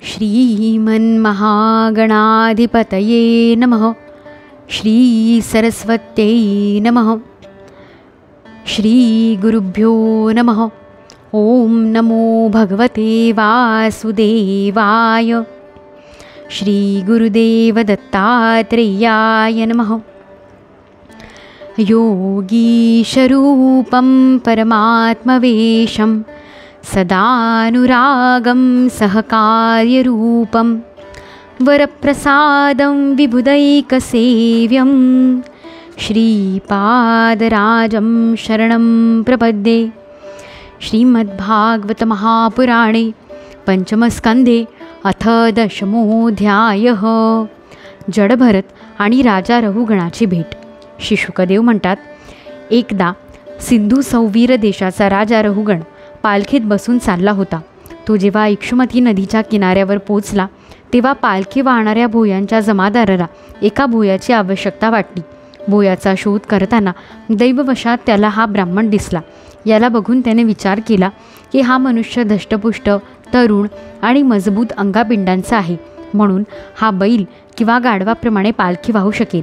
श्रीमन्महागणाधिपतये नमः। श्री सरस्वत्यै नमः। श्री गुरुभ्यो नमः। ओम नमो भगवते वासुदेवाय। श्री गुरुदेव दत्तात्रेयाय नमः। योगीशरूपं परमात्मवेशं सदानुरागं सहकार्यरूपं वरप्रसादं विबुधैकसेव्यं श्रीपादराजं शरणं प्रपद्ये। श्रीमद्भागवत महापुराणे पंचमस्कंधे अथ दशमोऽध्यायः। जडभरत आणि राजा रहुगणाची भेट। श्री शुकदेव म्हणतात, एकदा सिंधू सौवीर देशाचा राजा रहुगण पालखीत बसून चालला होता. तो जेव्हा इक्षुमती नदीच्या किनाऱ्यावर पोचला तेव्हा पालखी वाहणाऱ्या भोयांच्या जमादाराला एका भोयाची आवश्यकता वाटली. भोयाचा शोध करताना दैववशात त्याला हा ब्राह्मण दिसला. याला बघून त्याने विचार केला की हा मनुष्य धष्टपुष्ट, तरुण आणि मजबूत अंगापिंडांचा आहे, म्हणून हा बैल किंवा गाढवाप्रमाणे पालखी वाहू शकेल.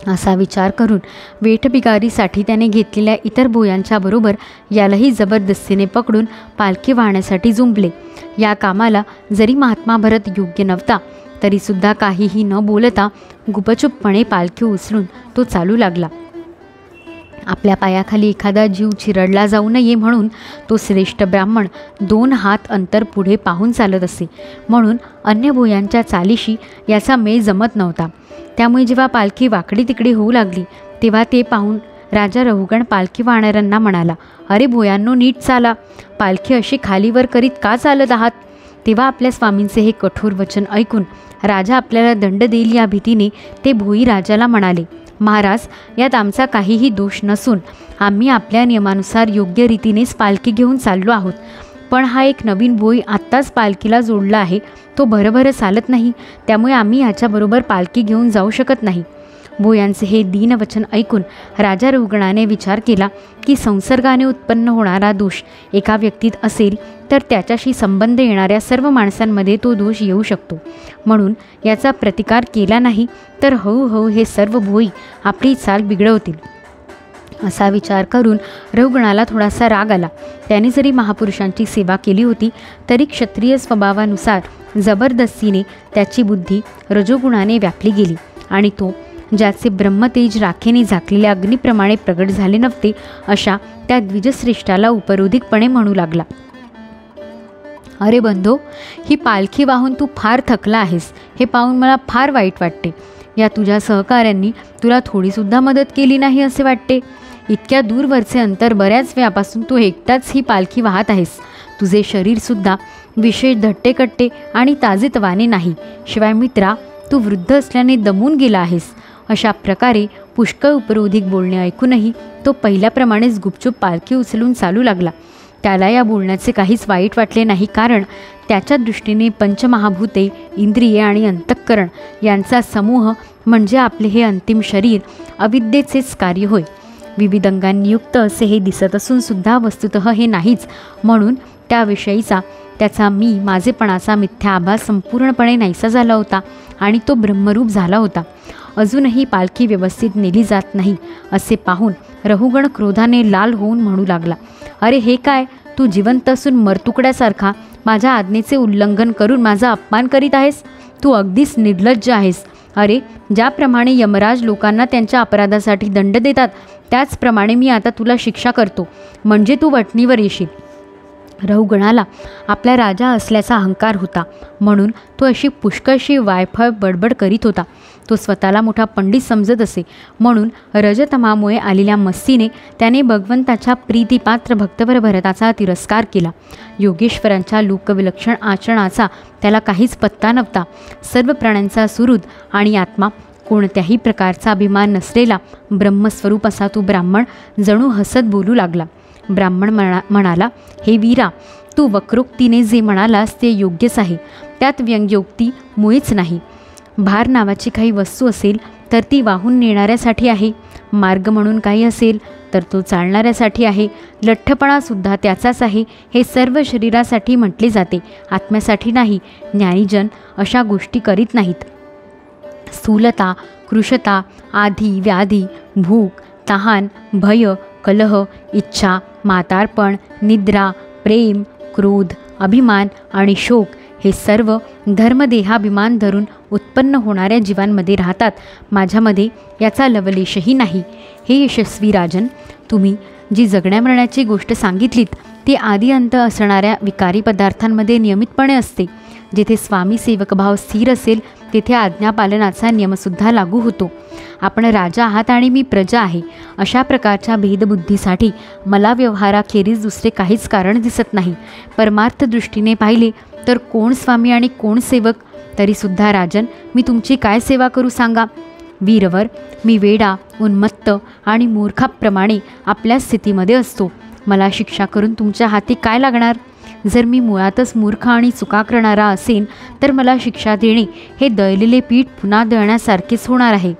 असा विचार करून वेठबिगारीसाठी त्याने घेतलेल्या इतर भोयांच्या बरोबर यालाही जबरदस्तीने पकडून पालखी वाहण्यासाठी जुंपले. या कामाला जरी महात्मा भरत योग्य नव्हता तरीसुद्धा काहीही न बोलता गुपचूपपणे पालखी उचलून तो चालू लागला. आपल्या पायाखाली एखादा जीव चिरडला जाऊ नये म्हणून तो श्रेष्ठ ब्राह्मण 2 हात अंतर पुढे पाहून चालत असे, म्हणून अन्य भोयांच्या चालीशी याचा मेळ जमत नव्हता. त्यामुळे जेव्हा पालखी वाकडी तिकडी होऊ लागली तेव्हा ते पाहून राजा रहुगण पालखी वाहणाऱ्यांना म्हणाला, अरे भोयांनो, नीट चाला, पालखी अशी खालीवर करीत का चालत आहात? तेव्हा आपल्या स्वामींचे हे कठोर वचन ऐकून राजा आपल्याला दंड देईल या भीतीने ते भोई राजाला म्हणाले, महाराज, यात आमचा काहीही दोष नसून आम्ही आपल्या नियमानुसार योग्य रीतीनेच पालखी घेऊन चाललो आहोत. पण हा एक नवीन भोई आत्ताच पालखीला जोडला आहे, तो भरभर चालत नाही, त्यामुळे आम्ही ह्याच्याबरोबर पालखी घेऊन जाऊ शकत नाही. भोयांचे हे दीनवचन ऐकून राजा रहुगणाने विचार केला की संसर्गाने उत्पन्न होणारा दोष एका व्यक्तीत असेल तर त्याच्याशी संबंध येणाऱ्या सर्व माणसांमध्ये तो दोष येऊ शकतो, म्हणून याचा प्रतिकार केला नाही तर हळूहळू हे सर्व भोई आपली चाल बिघडवतील. असा विचार करून रहुगणाला थोडासा राग आला. त्याने जरी महापुरुषांची सेवा केली होती तरी क्षत्रिय स्वभावानुसार जबरदस्तीने त्याची बुद्धी रजोगुणाने व्यापली गेली आणि तो ज्याचे ब्रह्मतेज राखेने झाकलेल्या अग्निप्रमाणे प्रगट झाले नव्हते अशा त्या द्विजश्रेष्ठाला उपरोधिकपणे म्हणू लागला, अरे बंधो, ही पालखी वाहून तू फार थकला आहेस, हे पाहून मला फार वाईट वाटते. या तुझ्या सहकाऱ्यांनी तुला थोडीसुद्धा मदत केली नाही असे वाटते. इतक्या दूरवरचे अंतर बऱ्याच वेळापासून तू एकटाच ही पालखी वाहत आहेस. तुझे शरीरसुद्धा विशेष धट्टेकट्टे आणि ताजेतवाने नाही. शिवाय मित्रा, तू वृद्ध असल्याने दमून गेला आहेस. अशा प्रकारे पुष्कळ उपरोधिक बोलणे ऐकूनही तो पहिल्याप्रमाणेच गुपचूप पालखी उचलून चालू लागला. त्याला या बोलण्याचे काहीच वाईट वाटले नाही, कारण त्याच्या दृष्टीने पंचमहाभूते, इंद्रिये आणि अंतःकरण यांचा समूह म्हणजे आपले हे अंतिम शरीर अविद्येचेच कार्य होय. विविध अंगांनी युक्त असे हे दिसत असून सुद्धा वस्तुतः हे नाहीच, म्हणून त्याविषयीचा त्याचा मी माझेपणाचा मिथ्या आभास संपूर्णपणे नाहीसा झाला होता आणि तो ब्रह्मरूप झाला होता. अजूनही पालखी व्यवस्थित नेली जात नाही असे पाहून रहुगण क्रोधाने लाल होऊन म्हणू लागला, अरे हे काय, तू जिवंत असून मरतुकड्यासारखा माझ्या आज्ञेचे उल्लंघन करून माझा अपमान करीत आहेस. तू अगदीच निर्लज्ज आहेस. अरे, ज्याप्रमाणे यमराज लोकांना त्यांच्या अपराधासाठी दंड देतात त्याचप्रमाणे मी आता तुला शिक्षा करतो, म्हणजे तू वठणीवर येशील. रहुगणाला आपला राजा असल्याचा अहंकार होता, म्हणून तो अशी पुष्कळशी वायफळ बडबड करीत होता. तो स्वतःला मोठा पंडित समजत असे, म्हणून रजतमामुळे आलेल्या मस्तीने त्याने भगवंताच्या प्रीतिपात्र भक्तवर भरताचा तिरस्कार केला. योगेश्वरांच्या लोकविलक्षण आचरणाचा त्याला काहीच पत्ता नव्हता. सर्व प्राण्यांचा सुहृद आणि आत्मा, कोणत्याही प्रकारचा अभिमान नसलेला ब्रह्मस्वरूप असा तो ब्राह्मण जणू हसत बोलू लागला. ब्राह्मण म्हणाला, हे वीरा, तू वक्रोक्तीने जे म्हणालास ते योग्यच आहे, त्यात व्यंग्योक्ती मुळीच नाही. भार नावाची काही वस्तू असेल तर ती वाहून नेणाऱ्यासाठी आहे, मार्ग म्हणून काही असेल तर तो चालणाऱ्यासाठी आहे. लठ्ठपणासुद्धा त्याचाच आहे. हे सर्व शरीरासाठी म्हटले जाते, आत्म्यासाठी नाही. ज्ञानीजन अशा गोष्टी करीत नाहीत. स्थूलता, कृशता, आधी, व्याधी, भूक, तहान, भय, कलह, इच्छा, म्हातारपण, निद्रा, प्रेम, क्रोध, अभिमान आणि शोक हे सर्व धर्मदेहाभिमान धरून उत्पन्न होणाऱ्या जीवांमध्ये राहतात. माझ्यामध्ये याचा लवलेशही नाही. हे यशस्वी राजन, तुम्ही जी जगण्या मरण्याची गोष्ट सांगितलीत ती आदी अंत असणाऱ्या विकारी पदार्थांमध्ये नियमितपणे असते. जिथे स्वामी सेवकभाव स्थिर असेल तेथे आज्ञापालनाचा नियमसुद्धा लागू होतो. आपण राजा आहात आणि मी प्रजा आहे अशा प्रकारच्या भेदबुद्धीसाठी मला व्यवहाराखेरीज दुसरे काहीच कारण दिसत नाही. परमार्थ दृष्टीने पाहिले तर कोण स्वामी आणि कोण सेवक? तरीसुद्धा राजन, मी तुमची काय सेवा करू सांगा? वीरवर, मी वेडा, उन्मत्त आणि मूर्खाप्रमाणे आपल्या स्थितीमध्ये असतो. मला शिक्षा करून तुमच्या हाती काय लागणार? जर मी मुळातच मूर्ख आणि चुका करणारा असेन तर मला शिक्षा देणे हे दळलेले पीठ पुन्हा दळण्यासारखेच होणार आहे.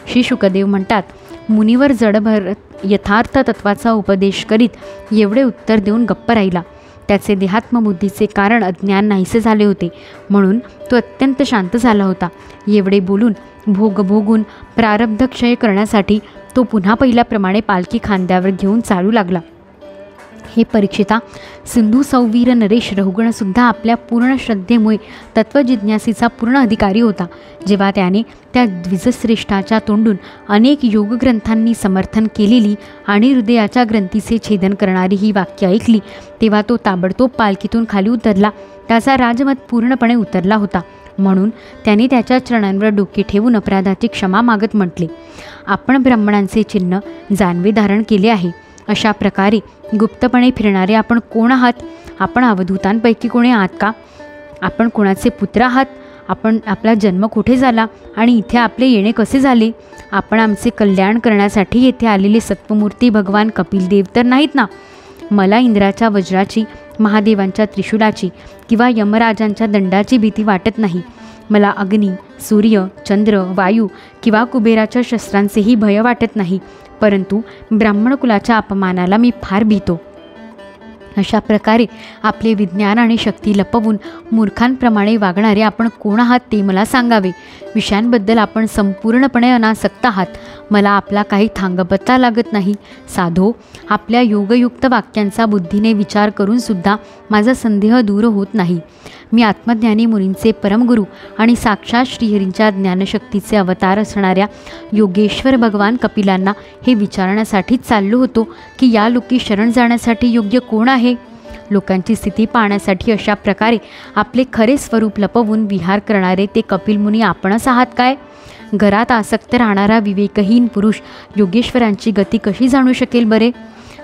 श्री शुकदेव म्हणतात, मुनीवर जडभरत यथार्थ तत्वाचा उपदेश करीत एवढे उत्तर देऊन गप्प राहिला. त्याचे देहात्मबुद्धीचे कारण अज्ञान नाहीसे झाले होते, म्हणून तो अत्यंत शांत झाला होता. एवढे बोलून भोगून प्रारब्ध क्षय करण्यासाठी तो पुन्हा पहिल्याप्रमाणे पालखी खांद्यावर घेऊन चालू लागला. हे परीक्षिता, सिंधू सौवीर नरेश रहुगणसुद्धा आपल्या पूर्ण श्रद्धेमुळे तत्त्वजिज्ञासीचा पूर्ण अधिकारी होता. जेव्हा त्याने त्या द्विजश्रेष्ठाच्या तोंडून अनेक योगग्रंथांनी समर्थन केलेली आणि हृदयाच्या ग्रंथीचे छेदन करणारी ही वाक्य ऐकली तेव्हा तो ताबडतोब पालखीतून खाली उतरला. त्याचा राजमत पूर्णपणे उतरला होता. म्हणून त्याने त्याच्या चरणांवर डोके ठेवून अपराधाची क्षमा मागत म्हटले, आपण ब्राह्मणांचे चिन्ह जानवे धारण केले आहे. अशा प्रकारे गुप्तपणे फिरणारे आपण कोण आहात? आपण अवधूतांपैकी कोणी आहात का? आपण कोणाचे पुत्र आहात? आपला जन्म कुठे झाला आणि इथे आपले येणे कसे झाले? आपण आमचे कल्याण करण्यासाठी येथे आलेले सत्वमूर्ती भगवान कपिल देव तर नाहीत ना? मला इंद्राच्या वज्राची, महादेवांच्या त्रिशूलाची किंवा यमराजांच्या दंडाची भीती वाटत नाही. मला अग्नी, सूर्य, चंद्र, वायू किंवा कुबेराच्या शस्त्रांचेही भय वाटत नाही. परंतु ब्राह्मण कुलाच्या अपमानाला मी फार भीतो. अशा प्रकारे आपले विज्ञान आणि शक्ती लपवून मूर्खांप्रमाणे वागणारे आपण कोण आहात ते मला सांगावे. विषयांबद्दल आपण संपूर्णपणे अनासक्त आहात. मला आपला काही थांगपत्ता लागत नाही. साधो, आपल्या योगयुक्त वाक्यांचा बुद्धीने विचार करूनसुद्धा माझा संदेह दूर होत नाही. मी आत्मज्ञानी मुनींचे परमगुरू आणि साक्षात श्रीहरींच्या ज्ञानशक्तीचे अवतार असणाऱ्या योगेश्वर भगवान कपिलांना हे विचारण्यासाठीच चाललो होतो की या लोकी शरण जाण्यासाठी योग्य कोण आहे? लोकांची स्थिती पाहण्यासाठी अशा प्रकारे आपले खरे स्वरूप लपवून विहार करणारे ते कपिल मुनी आपणच आहात काय? घरात आसक्त राहणारा विवेकहीन पुरुष योगेश्वरांची गती कशी जाणू शकेल बरे?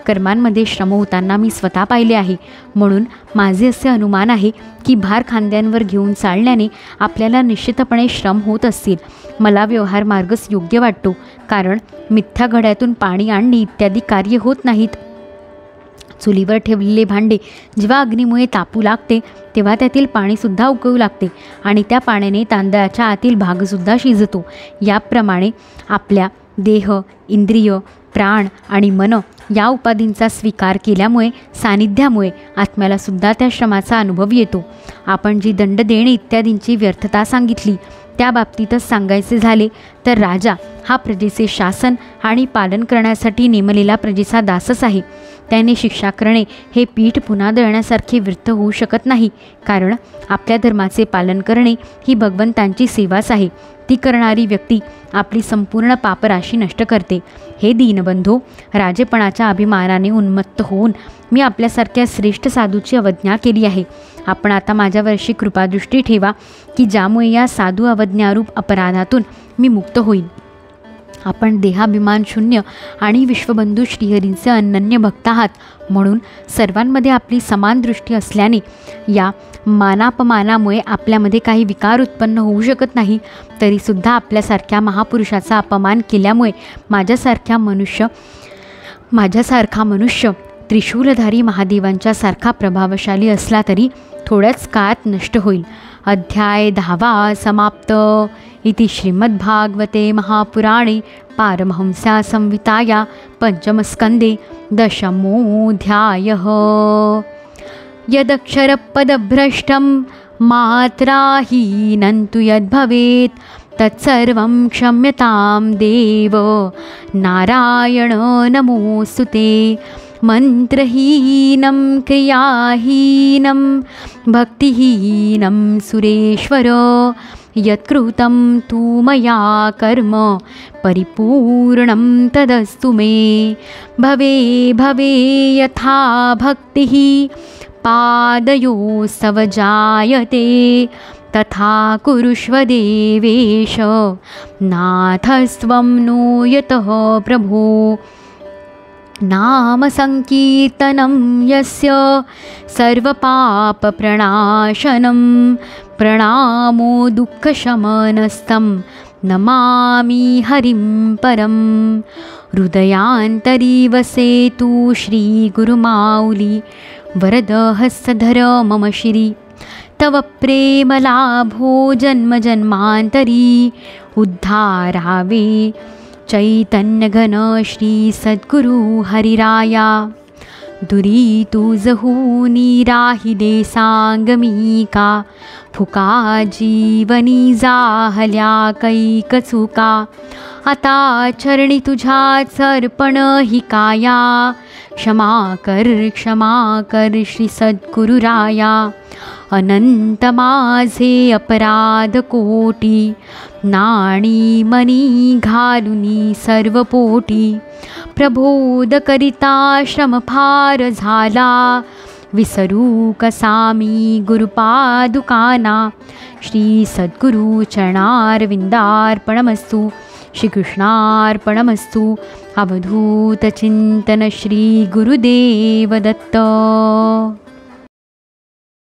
कर्मांमध्ये श्रम होताना मी स्वतः पाहिले आहे. म्हणून माझे असे अनुमान आहे की भार खांद्यांवर घेऊन चालण्याने आपल्याला निश्चितपणे श्रम होत असतील. मला व्यवहार मार्गच योग्य वाटतो, कारण मिथ्या घड्यातून पाणी आणणे इत्यादी कार्य होत नाहीत. चुलीवर ठेवलेले भांडे जेव्हा अग्नीमुळे तापू लागते तेव्हा त्यातील पाणीसुद्धा उकळू लागते आणि त्या पाण्याने तांदळाच्या आतील भागसुद्धा शिजतो. याप्रमाणे आपल्या देह, इंद्रिय, प्राण आणि मन या उपाधींचा स्वीकार केल्यामुळे, सानिध्यामुळे आत्म्यालासुद्धा त्या श्रमाचा अनुभव येतो. आपण जी दंड देणे इत्यादींची व्यर्थता सांगितली त्या बाबतीतच सांगायचे झाले तर राजा हा प्रजेचे शासन आणि पालन करण्यासाठी नेमलेला प्रजेचा दासच आहे. त्याने शिक्षा करणे हे पीठ पुन्हा दळण्यासारखे व्यर्थ होऊ शकत नाही, कारण आपल्या धर्माचे पालन करणे ही भगवंतांची सेवाच आहे. ती करणारी व्यक्ती आपली संपूर्ण पापराशी नष्ट करते. हे दीनबंधो, राजेपणाच्या अभिमानाने उन्मत्त होऊन मी आपल्यासारख्या श्रेष्ठ साधूची अवज्ञा केली आहे. आपण आता माझ्यावरशी कृपादृष्टी ठेवा की ज्यामुळे या साधू अवज्ञारूप अपराधातून मी मुक्त होईन. आपण देहाभिमान शून्य आणि विश्वबंधू श्रीहरींचे अनन्य भक्त आहात. म्हणून सर्वांमध्ये आपली समान दृष्टी असल्याने या मानापमानामुळे आपल्यामध्ये काही विकार उत्पन्न होऊ शकत नाही. तरीसुद्धा आपल्यासारख्या महापुरुषाचा अपमान केल्यामुळे माझ्यासारखा मनुष्य त्रिशूलधारी महादेवांच्या सारखा प्रभावशाली असला तरी थोड्याच काळात नष्ट होईल. अध्याय 10 समाप्त. इति श्रीमद्भागवते महापुराणे पारमहंस्या संहिताया पंचमस्कन्धे दशमोऽध्यायः। यदक्षरपदभ्रष्टं मात्राहीनं तु यद्भवेत् तत्सर्वं क्षम्यतां देव नारायण नमोऽस्तु ते। मन्त्रहीनं क्रियाहीनं भक्तिहीनं सुरेश्वर यत्कृतं तु मया कर्म परिपूर्णं तदस्तु मे। भवे भवे यथा भक्तिः पादयोस्तव जायते तथा कुरुष्व देवेश नाथस्त्वं नो यतः प्रभो। नाम संकीर्तनं यस्य सर्वपापप्रणाशनं प्रणामो दुःखशमनस्तं नमामि हरिं परं। हृदयान्तरी वसेतु श्रीगुरुमाऊली वरदहस्तधर मम श्री। तव प्रेमलाभो जन्म जन्मान्तरी उद्धारावे चैतन्यघन श्री सद्गुरु हरिराया। दुरीतु जहूनी राही देसांगमिका फुका जीवनी जाहल्या कैकचुका। आता चरणी तुझ्यात सर्पण ही काया क्षमा कर श्री सद्गुरुराया। अनंत माझे अपराध कोटी नाणी मनी घालुनी सर्वपोटी। प्रबोध करिता श्रम फार झाला विसरू कसा मी गुरुपादुकाना। श्री सद्गुरु चरणारविंदार्पणमस्तु। श्रीकृष्णार्पणमस्तु। अवधूत चिंतन श्री गुरुदेव दत्त।